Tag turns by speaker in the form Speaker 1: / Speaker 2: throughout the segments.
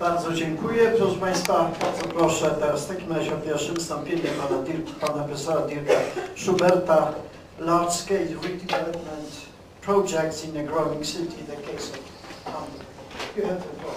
Speaker 1: Bardzo dziękuję. Proszę Państwa, bardzo proszę teraz w takim razie o pierwsze wystąpienie pana profesora Dirka Schuberta. Large scale redevelopment projects in a growing city, the case of Hamburg. You have the floor.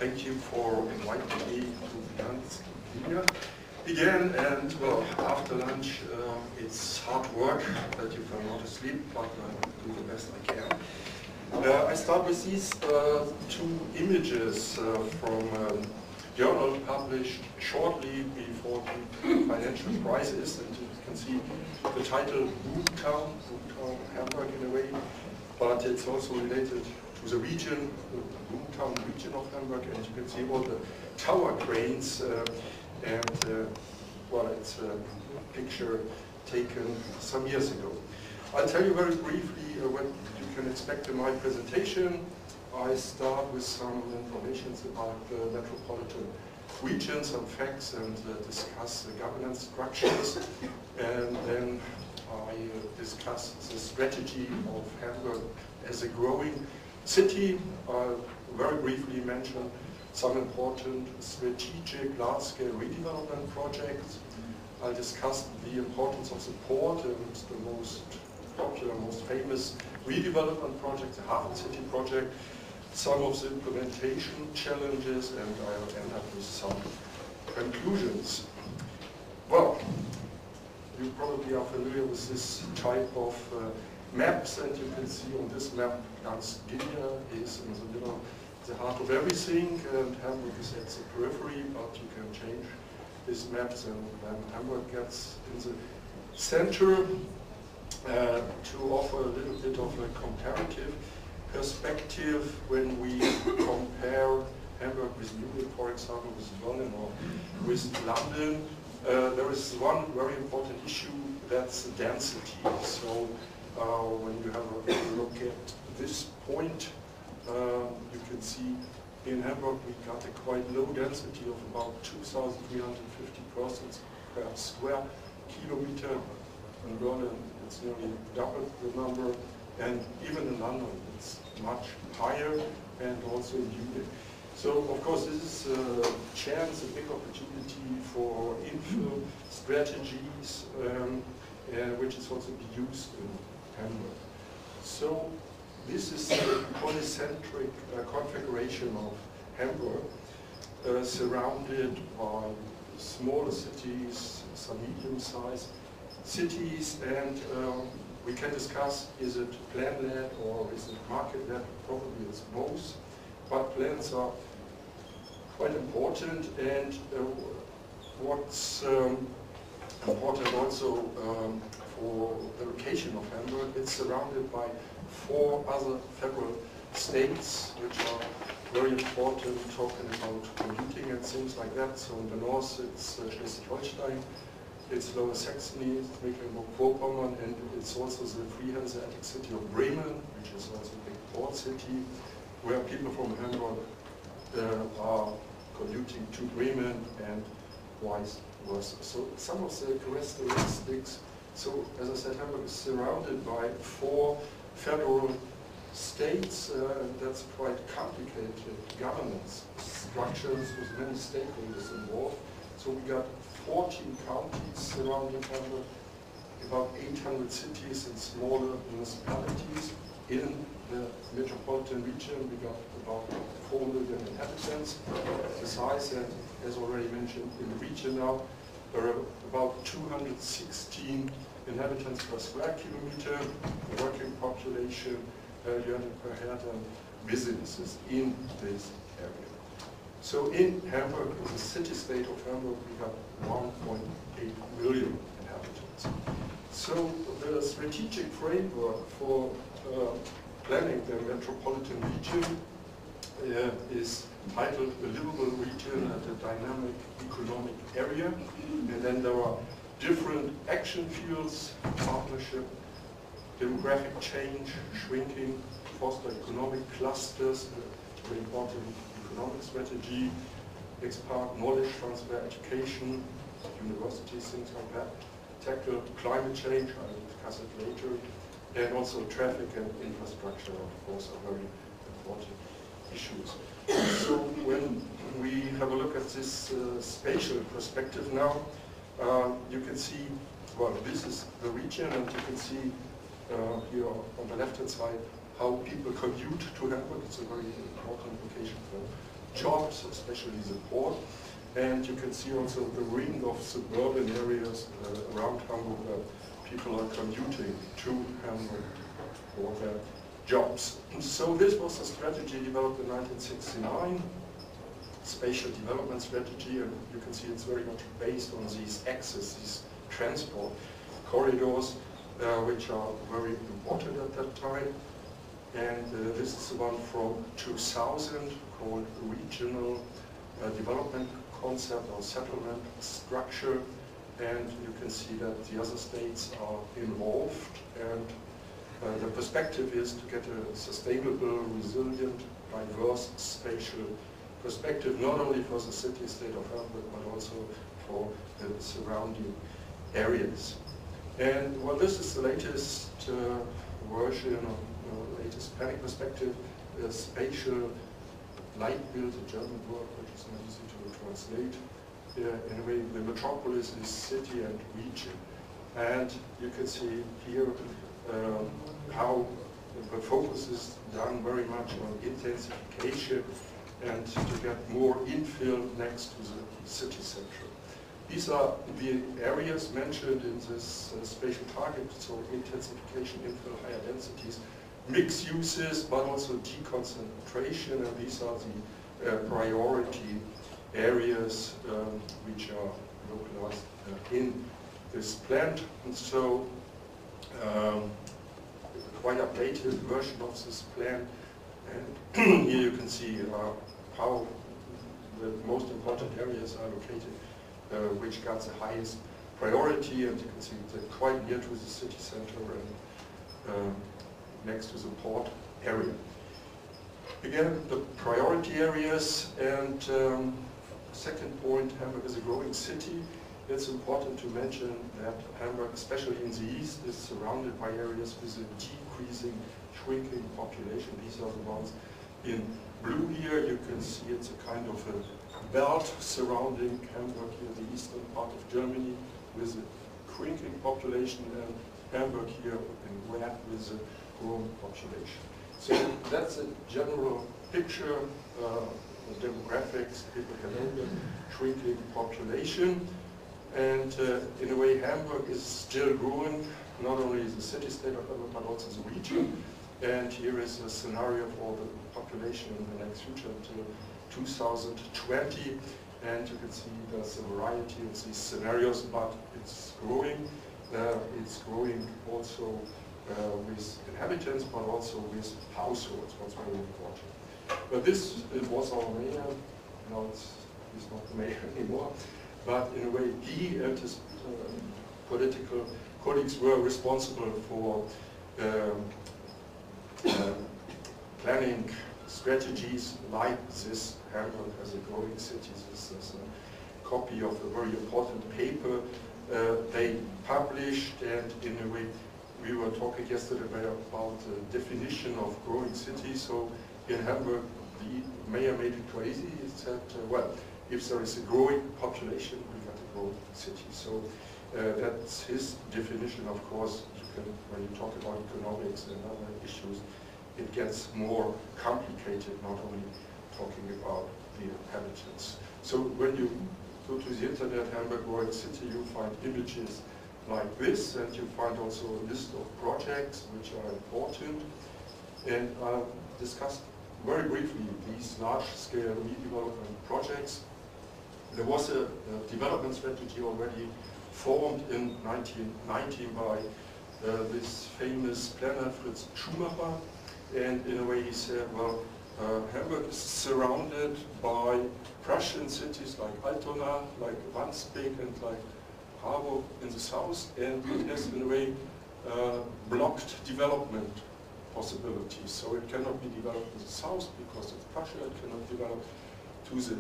Speaker 2: Thank you for inviting me to lunch here again. And well, after lunch, it's hard work that you fall not asleep, but I do the best I can. I start with these two images from a journal published shortly before the financial crisis, and you can see the title Boomtown Hamburg in a way, but it's also related to the region, the Boomtown region of Hamburg, and you can see all the tower cranes, well, it's a picture taken some years ago. I'll tell you very briefly what you can expect in my presentation. I start with some information about the metropolitan region, some facts, and discuss the governance structures, and then I discuss the strategy of Hamburg as a growing city. I'll very briefly mention some important strategic large-scale redevelopment projects. I'll discuss the importance of the port and the most popular, most famous redevelopment project, the Hafen City project, some of the implementation challenges, and I'll end up with some conclusions. Well, you probably are familiar with this type of maps, and you can see on this map Gdynia is in the middle, the heart of everything, and Hamburg is at the periphery, but you can change these maps and then Hamburg gets in the center to offer a little bit of a comparative perspective when we compare Hamburg with Munich, for example, with Berlin or with London. There is one very important issue, that's the density. So when you have a look at this point, you can see in Hamburg we got a quite low density of about 2,350 persons per square kilometer. In Berlin it's nearly double the number, and even in London it's much higher, and also in Munich. So of course this is a chance, a big opportunity for infill strategies, which is also be used in Hamburg. So this is the polycentric configuration of Hamburg, surrounded by smaller cities, some medium-sized cities, and we can discuss, is it plan-led or is it market-led? Probably it's both, but plans are quite important, and what's important also for the location of Hamburg, it's surrounded by 4 other federal states, which are very important, talking about commuting and things like that. So in the north it's Schleswig-Holstein, it's Lower Saxony, it's Mecklenburg-Vorpommern, and it's also the free Hanseatic city of Bremen, which is also a big port city, where people from Hamburg are commuting to Bremen and vice versa. So some of the characteristics, so as I said, Hamburg is surrounded by 4 federal states, and that's quite complicated governance structures with many stakeholders involved. So we got 14 counties surrounding Hamburg, about 800 cities and smaller municipalities. In the metropolitan region we got about 4 million inhabitants. The size, and as already mentioned, in the region now there are about 216 inhabitants per square kilometer, the working population, unit per head, and businesses in this area. So in Hamburg, in the city-state of Hamburg, we got 1.8 million inhabitants. So the strategic framework for planning the metropolitan region is titled A Livable Region and a Dynamic Economic Area. And then there are different action fields: partnership, demographic change, shrinking, foster economic clusters, very important economic strategy, expand knowledge transfer, education, universities, things like that, tackle climate change, I will discuss it later, and also traffic and infrastructure, of course, are very important issues. So when we have a look at this spatial perspective now, you can see, well, this is the region, and you can see here on the left-hand side how people commute to Hamburg. It's a very important location for jobs, especially the port. And you can see also the ring of suburban areas around Hamburg where people are commuting to Hamburg for their jobs. And so this was a strategy developed in 1969, spatial development strategy, and you can see it's very much based on these axes, these transport corridors, which are very important at that time. And this is the one from 2000 called Regional Development Concept or Settlement Structure. And you can see that the other states are involved, and the perspective is to get a sustainable, resilient, diverse spatial perspective, not only for the city-state of Hamburg, but also for the surrounding areas. And well, this is the latest version of the latest planning perspective, spatial light build, a German word which is not easy to translate. In a way, the metropolis is city and region. And you can see here how the focus is done very much on intensification and to get more infill next to the city center. These are the areas mentioned in this spatial target, so intensification, infill, higher densities, mixed uses, but also deconcentration, and these are the priority areas which are localized in this plan. And so quite updated version of this plan, and here you can see how the most important areas are located, which got the highest priority, and you can see they're quite near to the city center and next to the port area. Again, the priority areas, and second point, Hamburg is a growing city. It's important to mention that Hamburg, especially in the east, is surrounded by areas with a decreasing, shrinking population. These are the ones in blue here. You can see it's a kind of a belt surrounding Hamburg here, the eastern part of Germany, with a shrinking population, and Hamburg here in red with a growing population. So that's a general picture, the demographics, people can know the shrinking population. And in a way, Hamburg is still growing, not only the city-state of Hamburg, but also the region. And here is a scenario for the population in the next future until 2020. And you can see there's a variety of these scenarios, but it's growing. It's growing also with inhabitants, but also with households, what's very important. But this was our mayor. Now he's not the mayor anymore. But in a way, he and his political colleagues were responsible for planning strategies like this. Hamburg as a growing city. This is a copy of a very important paper they published, and in a way, we were talking yesterday about the definition of growing city. So in Hamburg, the mayor made it crazy. He said, well, if there is a growing population, we got a growing city. So that's his definition. Of course, you can, when you talk about economics and other issues, it gets more complicated, not only talking about the inhabitants. So when you go to the internet, Hamburg growing city, you find images like this, and you find also a list of projects which are important. And I'll discuss very briefly these large-scale redevelopment projects. There was a development strategy already formed in 1990 by this famous planner Fritz Schumacher, and in a way he said, well, Hamburg is surrounded by Prussian cities like Altona, like Wandsbek, and like Harburg in the south, and it has in a way blocked development possibilities. So it cannot be developed to the south because it's Prussia, it cannot develop to the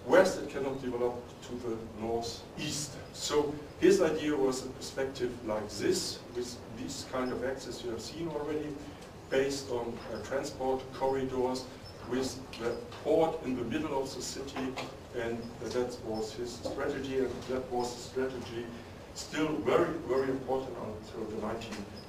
Speaker 2: west, it cannot develop to the northeast. So his idea was a perspective like this, with these kind of axes you have seen already, based on transport corridors, with the port in the middle of the city, and that was his strategy, and that was the strategy still very, very important until the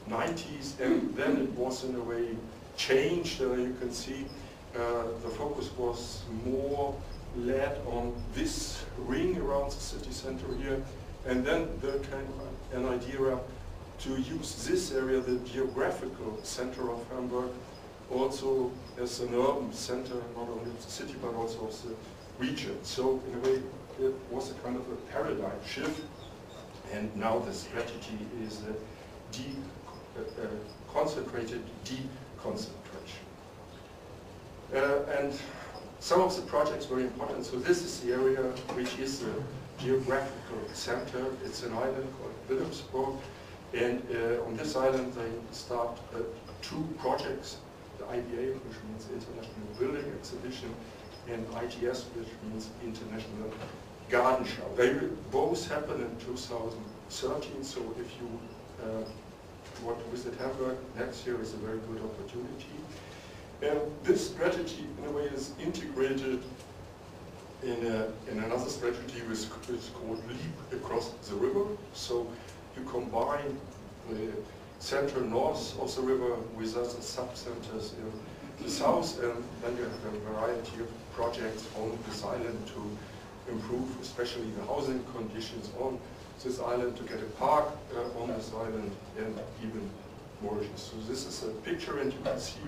Speaker 2: 1990s, and then it was in a way changed. You can see the focus was more led on this ring around the city center here, and then there came an idea to use this area, the geographical center of Hamburg, also as an urban center, not only of the city but also of the region. So in a way it was a kind of a paradigm shift, and now the strategy is a concentrated deconcentration. And some of the projects were important. So this is the area which is the geographical center. It's an island called Wilhelmsburg, and on this island they start 2 projects, the IBA, which means International Building Exhibition, and ITS, which means International Garden Show. They both happen in 2013, so if you want to visit Hamburg next year is a very good opportunity. And this strategy, in a way, is integrated in another strategy which is called Leap Across the River. So you combine the central north of the river with other sub-centers in the south, and then you have a variety of projects on this island to improve especially the housing conditions on this island, to get a park on this island, and even more. So this is a picture, and you can see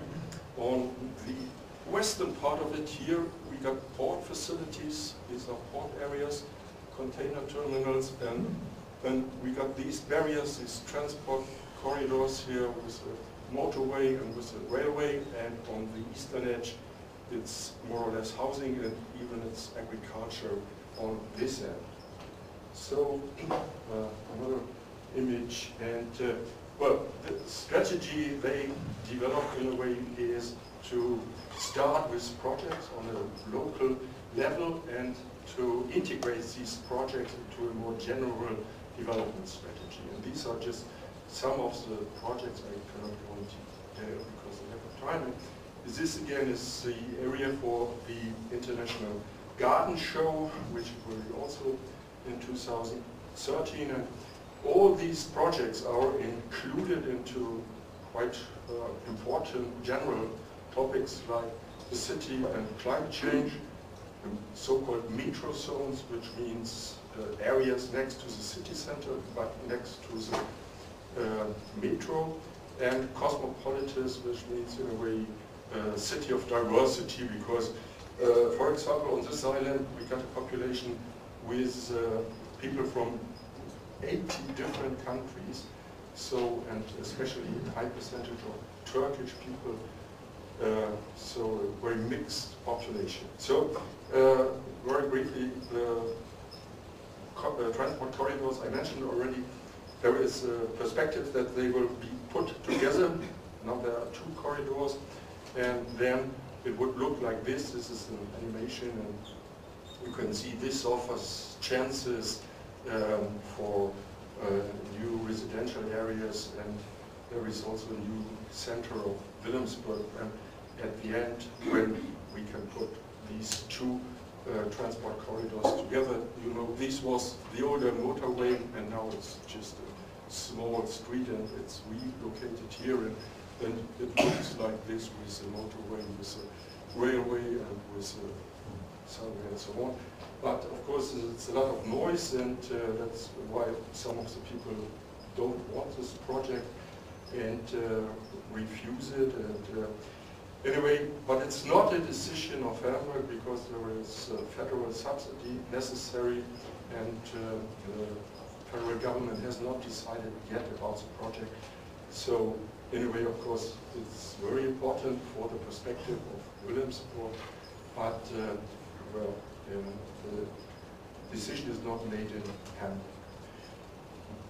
Speaker 2: on the western part of it here we got port facilities. These are port areas, container terminals, and then we got these barriers, these transport corridors here with a motorway and with a railway, and on the eastern edge it's more or less housing and even it's agriculture on this end. So another image, and well, the strategy they developed in a way is to start with projects on a local level and to integrate these projects into a more general development strategy. And these are just some of the projects. I cannot go into detail because of lack of time. And this again is the area for the International Garden Show, which will be also in 2013. And all these projects are included into quite important general topics like the city and climate change, so-called metro zones, which means areas next to the city center but next to the metro, and cosmopolitans, which means in a way city of diversity, because for example on this island we got a population with people from 80 different countries, so, and especially a high percentage of Turkish people, so a very mixed population. So very briefly, the transport corridors I mentioned already, there is a perspective that they will be put together. Now there are 2 corridors, and then it would look like this. This is an animation, and you can see this offers chances for new residential areas, and there is also a new center of Wilhelmsburg, and at the end, when we can put these 2 transport corridors together, you know, this was the older motorway, and now it's just a small street, and it's relocated here, and then it looks like this with the motorway, with the railway, and with the subway and so on. But of course it's a lot of noise, and that's why some of the people don't want this project and refuse it. And anyway, but it's not a decision of Hamburg, because there is federal subsidy necessary, and the federal government has not decided yet about the project. So anyway, of course, it's very important for the perspective of Wilhelmsburg, but well, the decision is not made in Hamburg.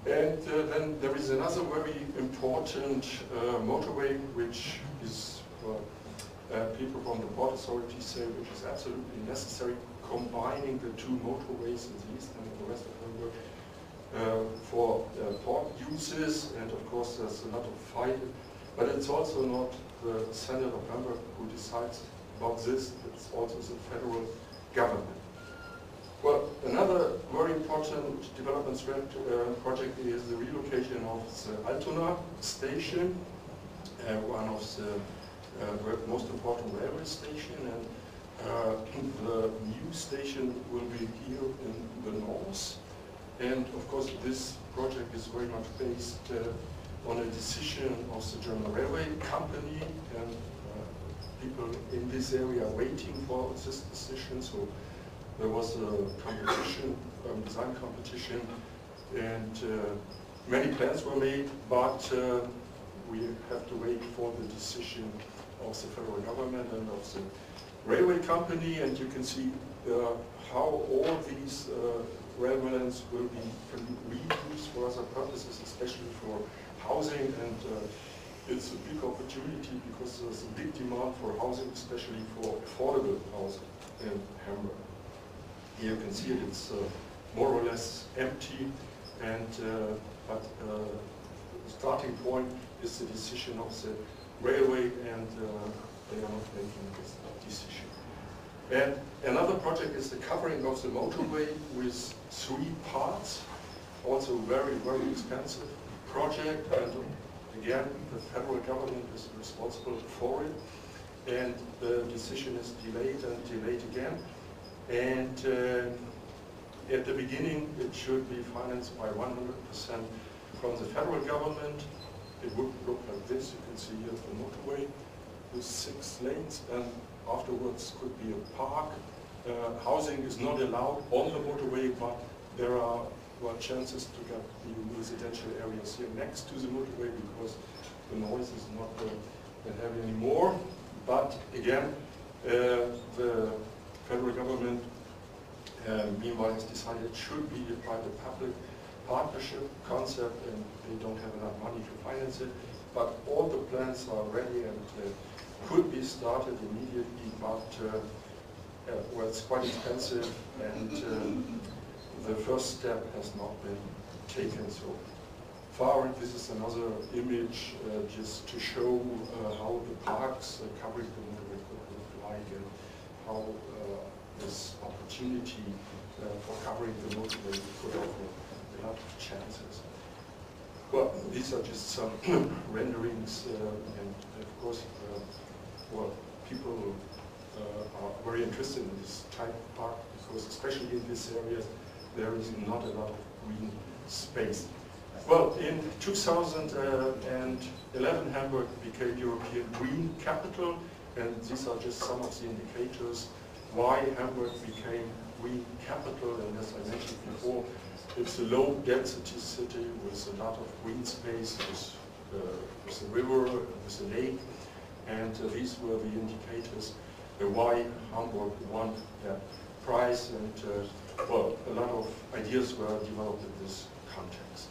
Speaker 2: And then there is another very important motorway, which is, people from the Port Authority say, which is absolutely necessary, combining the two motorways in the east and in the west of Hamburg for port uses. And of course there's a lot of fight, but it's also not the Senate of Hamburg who decides about this, it's also the federal government. Well, another very important development project is the relocation of the Altona station, one of the most important railway station, and the new station will be here in the north. And of course this project is very much based on a decision of the German railway company, and people in this area are waiting for this decision. So there was a competition, design competition, and many plans were made, but we have to wait for the decision of the federal government and of the railway company. And you can see how all these railway lands will be reused for other purposes, especially for housing. And it's a big opportunity because there's a big demand for housing, especially for affordable housing in Hamburg. Here you can see it, it's more or less empty, and but the starting point is the decision of the railway, and they are not making this decision. And another project is the covering of the motorway with 3 parts, also very, very expensive project, and again, the federal government is responsible for it, and the decision is delayed and delayed again. And at the beginning, it should be financed by 100% from the federal government. It would look like this. You can see here the motorway with 6 lanes, and afterwards could be a park. Housing is not allowed on the motorway, but there are chances to get the residential areas here next to the motorway because the noise is not that heavy anymore. But again, the federal government meanwhile has decided it should be a private-public partnership concept, and they don't have enough money to finance it. But all the plans are ready and could be started immediately, but well, it's quite expensive, and the first step has not been taken so far. This is another image just to show how the parks covering the motorway could look like, and how this opportunity for covering the motorway could offer a lot of chances. Well, these are just some renderings, and of course, well, people are very interested in this type of park because, especially in this area, there is not a lot of green space. Well, in 2011, Hamburg became European Green Capital, and these are just some of the indicators why Hamburg became Green Capital. And as I mentioned before, it's a low-density city with a lot of green space, with a river, with a lake, and these were the indicators why Hamburg won that prize, and well, a lot of ideas were developed in this context.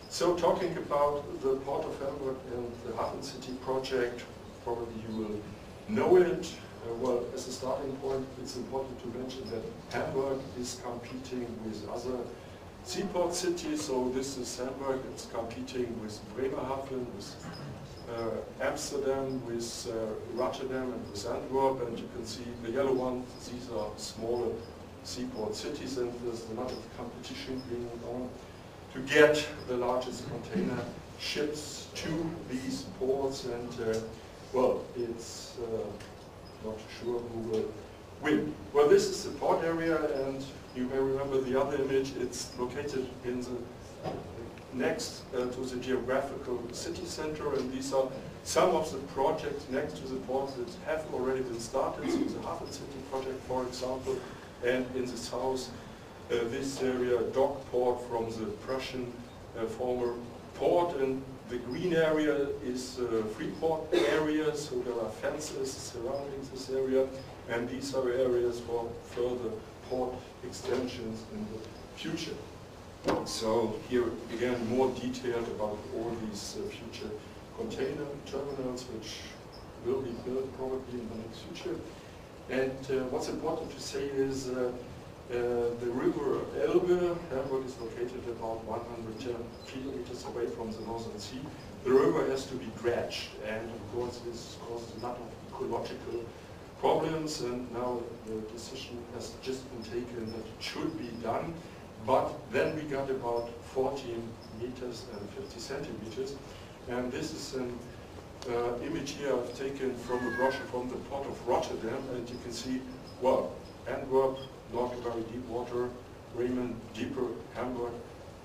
Speaker 2: So talking about the Port of Hamburg and the Hafen City project, probably you will know it. Well, as a starting point, it's important to mention that Hamburg is competing with other seaport cities. So this is Hamburg, it's competing with Bremerhaven, with Amsterdam, with Rotterdam, and with Antwerp. And you can see the yellow ones, these are smaller seaport cities, and there's a lot of competition going on to get the largest container ships to these ports. And well, it's not sure who will win. Well, this is the port area, and you may remember the other image. It's located in the next to the geographical city center, and these are some of the projects next to the ports that have already been started. So the Hafen City project, for example, and in the south, this area, dock port from the Prussian former port, and the green area is free port area, so there are fences surrounding this area, and these are areas for further port extensions in the future. So here again more detailed about all these future container terminals which will be built probably in the next future. And what's important to say is the river Elbe, Hamburg is located about 110 kilometers away from the Northern Sea. The river has to be dredged, and of course this causes a lot of ecological problems, and now the decision has just been taken that it should be done. But then we got about 14 meters and 50 centimeters, and this is an image here I've taken from a brochure from the port of Rotterdam, and you can see, well, Antwerp, not very deep water, Bremen, deeper, Hamburg,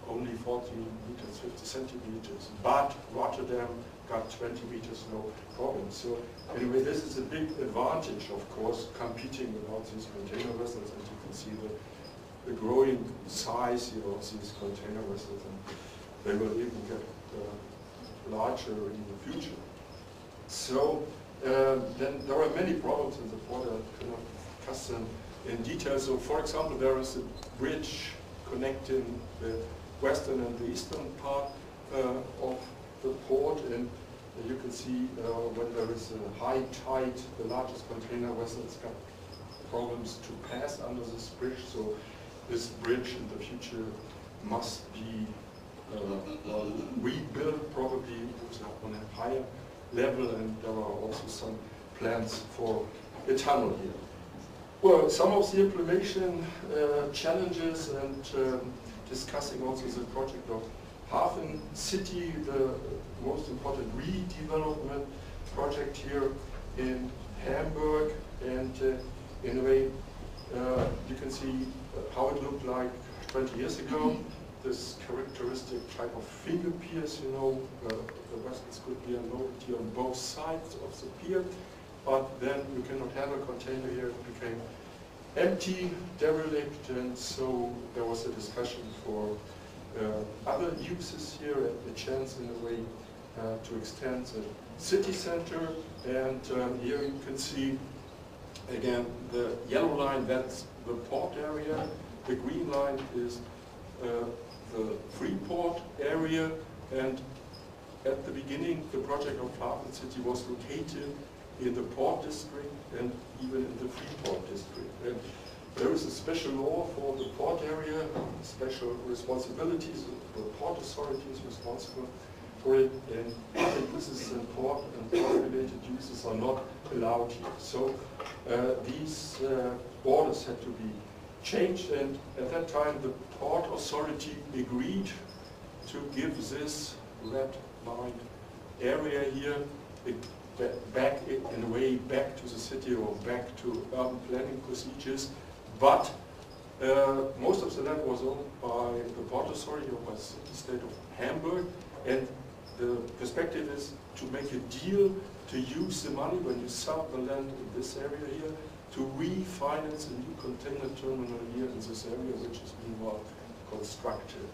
Speaker 2: only 14 meters, 50 centimeters, but Rotterdam got 20 meters, no problem. So anyway, this is a big advantage, of course, competing about these container vessels, and you can see the growing size here of these container vessels, and they will even get larger in the future. So then there are many problems in the port. I cannot discuss them in detail. So for example, there is a bridge connecting the western and the eastern part of the port, and you can see when there is a high tide, the largest container vessels got problems to pass under this bridge. So this bridge in the future must be rebuilt probably on a higher level, and there are also some plans for a tunnel here. Well, some of the implementation challenges, and discussing also the project of Hafen City, the most important redevelopment project here in Hamburg, and in a way you can see how it looked like 20 years ago. This characteristic type of finger piers, you know, the vessels could be unloaded here on both sides of the pier, but then you cannot have a container here. It became empty, derelict, and so there was a discussion for other uses here, and a chance in a way to extend the city center. And here you can see again the yellow line, that's the port area. The green line is the Freeport area, and at the beginning the project of Hafen City was located in the port district and even in the Freeport district. And there is a special law for the port area, special responsibilities. The port authority is responsible for it, and other uses in port and port-related uses are not allowed here. So these borders had to be changed, and at that time the port authority agreed to give this red line area here back in a way back to the city or back to urban planning procedures, but most of the land was owned by the port authority or by the city-state of Hamburg, and the perspective is to make a deal to use the money when you sell the land in this area here to refinance a new container terminal here in this area, which is meanwhile constructed.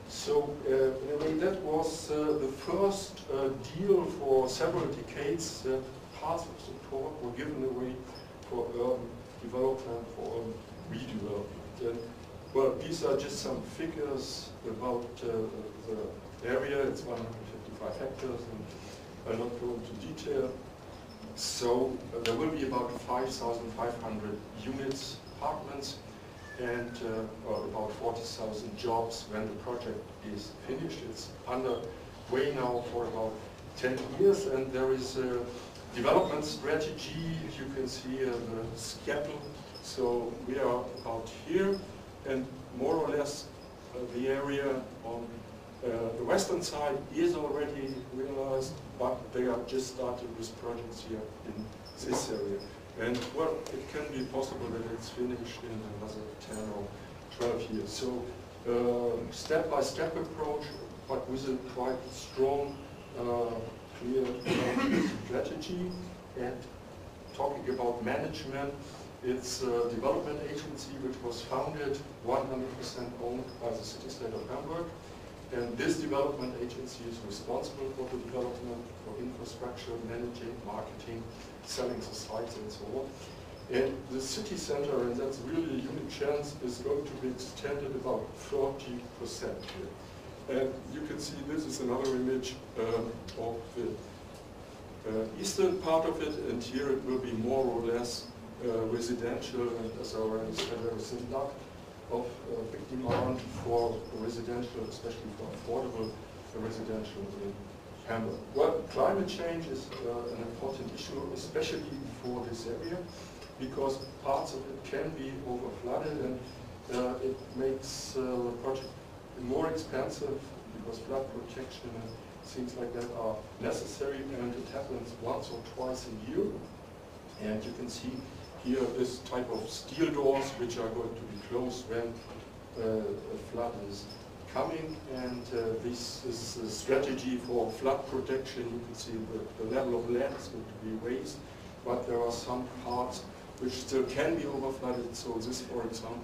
Speaker 2: So in a way that was the first deal for several decades that parts of the port were given away for urban development, for urban redevelopment. And, well, these are just some figures about the area. It's 155 hectares, and I'll not go into detail. So there will be about 5,500 units, apartments, and about 40,000 jobs when the project is finished. It's underway now for about 10 years, and there is a development strategy. You can see the schedule. So we are about here, and more or less the area on the western side is already realized, but they have just started with projects here in this area. And well, it can be possible that it's finished in another 10 or 12 years. So step-by-step approach, but with a quite strong, clear strategy. And talking about management, it's a development agency which was founded 100% owned by the city-state of Hamburg. And this development agency is responsible for the development, for infrastructure, managing, marketing, selling the sites and so on. And the city center, and that's really a unique chance, is going to be extended about 40% here. And you can see this is another image of the eastern part of it, and here it will be more or less residential, and as I already said, there is a lot of big demand for residential, especially for affordable residential in Hamburg. Well, climate change is an important issue, especially for this area, because parts of it can be over-flooded, and it makes the project more expensive because flood protection and things like that are necessary, and it happens once or twice a year. And you can see here this type of steel doors which are going to be closed when a flood is coming, and this is a strategy for flood protection. You can see the level of land is going to be raised, but there are some parts which still can be overflooded. So this, for example,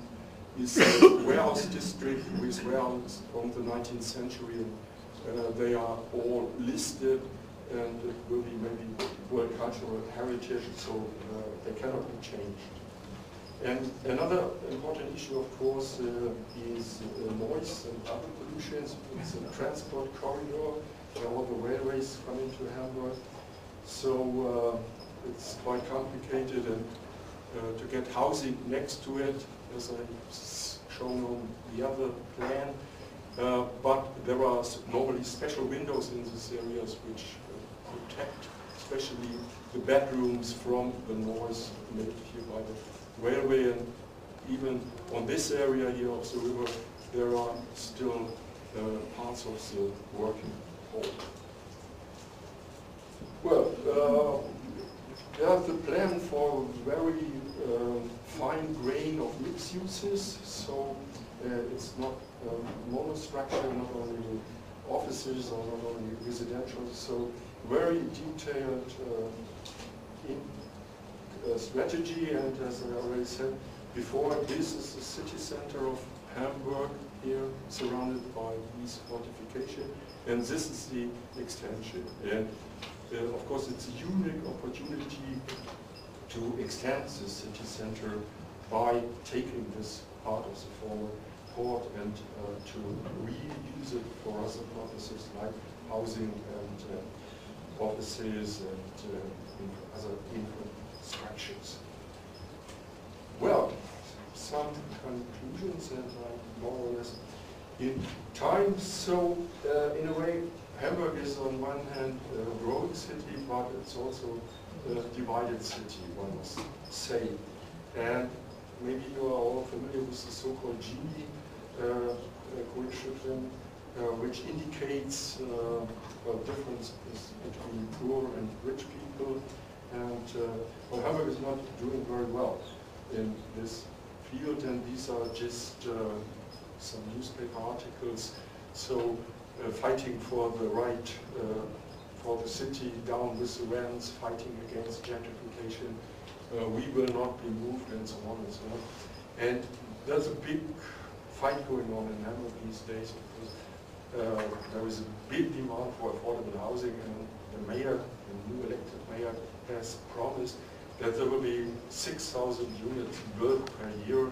Speaker 2: is a warehouse district with warehouses from the 19th century, and they are all listed, and it will be maybe World Cultural Heritage, so they cannot be changed. And another important issue, of course, is noise and other pollutions. It's a transport corridor where all the railways come into Hamburg, so it's quite complicated, and to get housing next to it, as I've shown on the other plan. But there are normally special windows in these areas which protect especially the bedrooms from the noise made here by the railway. And even on this area here of the river, there are still parts of the working hall. Well, there's the plan for very fine grain of mixed uses, so it's not monostructure, not only offices or not only residential, so very detailed strategy. And as I already said before, this is the city center of Hamburg here, surrounded by these fortification, and this is the extension. And of course, it's a unique opportunity to extend the city center by taking this part of the former port and to reuse it for other purposes like housing and offices and other infrastructures. Well, some conclusions, and I'm more or less in time. So, in a way, Hamburg is on one hand a growing city, but it's also a divided city, one must say. And maybe you are all familiar with the so-called Gini coefficient, which indicates differences between poor and rich people. And well, Hamburg is not doing very well in this field, and these are just some newspaper articles. So fighting for the right for the city, down with the rents, fighting against gentrification, we will not be moved, and so on and so on. And there's a big fight going on in Hamburg these days, because there is a big demand for affordable housing, and the mayor, the new elected mayor, has promised that there will be 6,000 units built per year,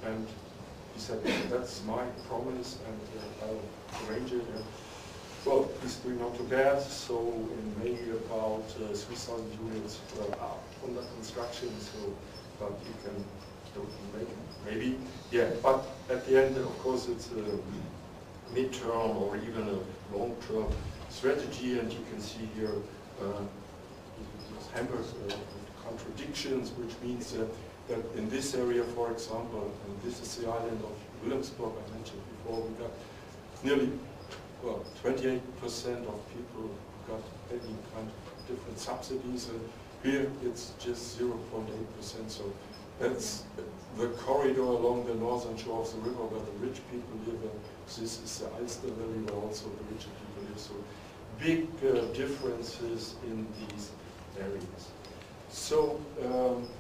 Speaker 2: and he said, that's my promise, and I'll arrange it. And, well, he's doing not too bad, so in May about 3,000 units are under construction, so but you can make it, maybe, yeah, but at the end, of course, it's a mid-term or even a long-term strategy, and you can see here Hamburg contradictions, which means that in this area, for example, and this is the island of Wilhelmsburg I mentioned before, we got nearly 28% of people who got any kind of different subsidies, and here it's just 0.8%. So that's the corridor along the northern shore of the river where the rich people live, and this is the Alster Valley where also the richer people live. So big differences in these areas. So,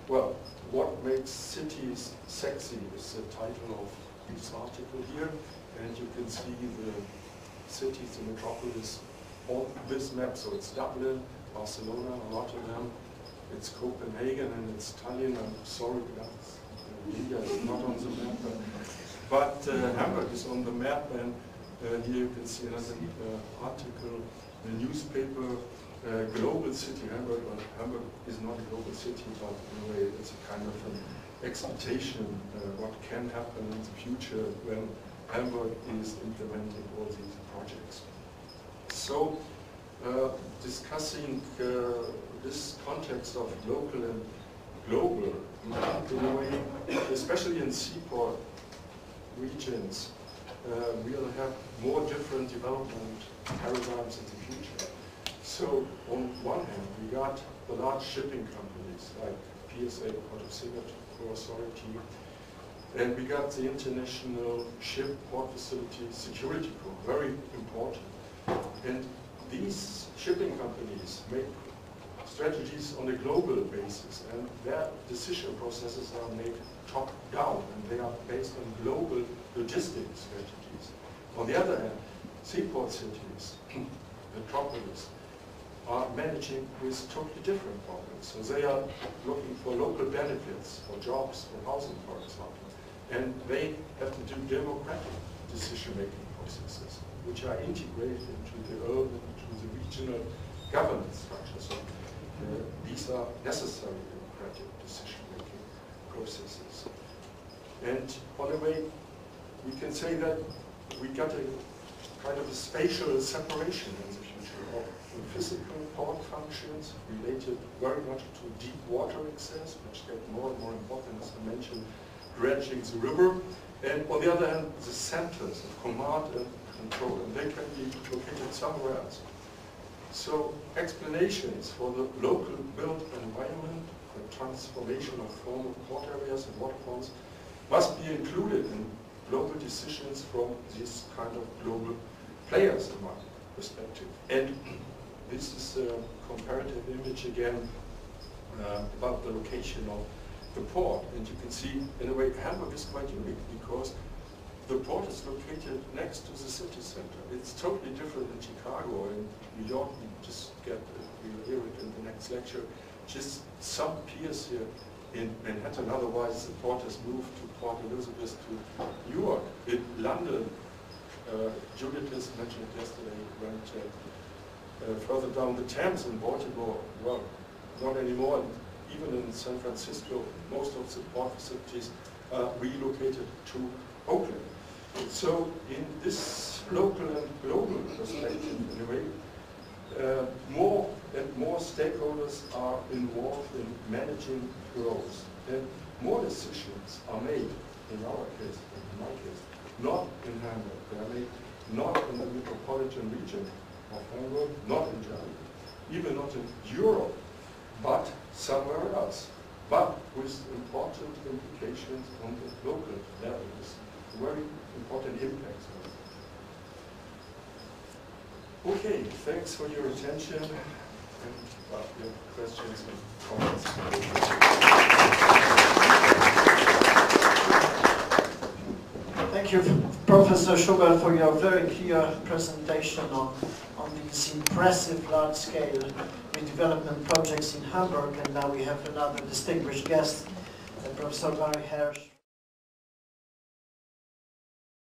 Speaker 2: well, what makes cities sexy is the title of this article here, and you can see the cities, the metropolis on this map. So it's Dublin, Barcelona, Rotterdam, it's Copenhagen and it's Tallinn. I'm sorry, India is not on the map, but Hamburg is on the map, and here you can see another article, the newspaper, global city Hamburg. Well, Hamburg is not a global city, but in a way it's a kind of an expectation what can happen in the future when Hamburg is implementing all these projects. So, discussing this context of local and global, in a way, especially in seaport regions, we'll have more different development paradigms in the future. So, on one hand, we got the large shipping companies like PSA, Port of Singapore Authority, and we got the International Ship Port Facility Security Corps, very important. And these shipping companies make strategies on a global basis, and their decision processes are made top-down, and they are based on global logistics strategies. On the other hand, seaport cities, metropolis, are managing with totally different problems. So they are looking for local benefits, for jobs, for housing, for example. And they have to do democratic decision-making processes, which are integrated into the urban, into the regional governance structure. So these are necessary democratic decision-making processes. And on a way, we can say that we got a kind of a spatial separation in the future of the physical port functions related very much to deep water access, which get more and more important, as I mentioned, dredging the river, and on the other hand, the centers of command and control, and they can be located somewhere else. So explanations for the local built environment, the transformation of former port areas and waterfronts must be included in global decisions from these kind of global players, in my perspective. And this is a comparative image again about the location of the port. And you can see, in a way, Hamburg is quite unique because the port is located next to the city center. It's totally different in Chicago and New York. We just we'll hear it in the next lecture. Just some piers here in Manhattan. Otherwise, the port has moved to Port Elizabeth to New York. In London, Judith has mentioned yesterday, went further down the Thames in Baltimore. Well, not anymore. Even in San Francisco, most of the port facilities are relocated to Oakland. So in this local and global perspective, in a way, more and more stakeholders are involved in managing growth. And more decisions are made, in our case, in my case, not in Hamburg. They are made not in the metropolitan region of Hamburg, not in Germany, even not in Europe, but somewhere else, but with important implications on the local level, with very important impacts. Okay, thanks for your attention, and well, if you have questions and comments.
Speaker 1: Thank you, Professor Schubert, for your very clear presentation on these impressive large-scale redevelopment projects in Hamburg. And now we have another distinguished guest, Professor Barry Hersh.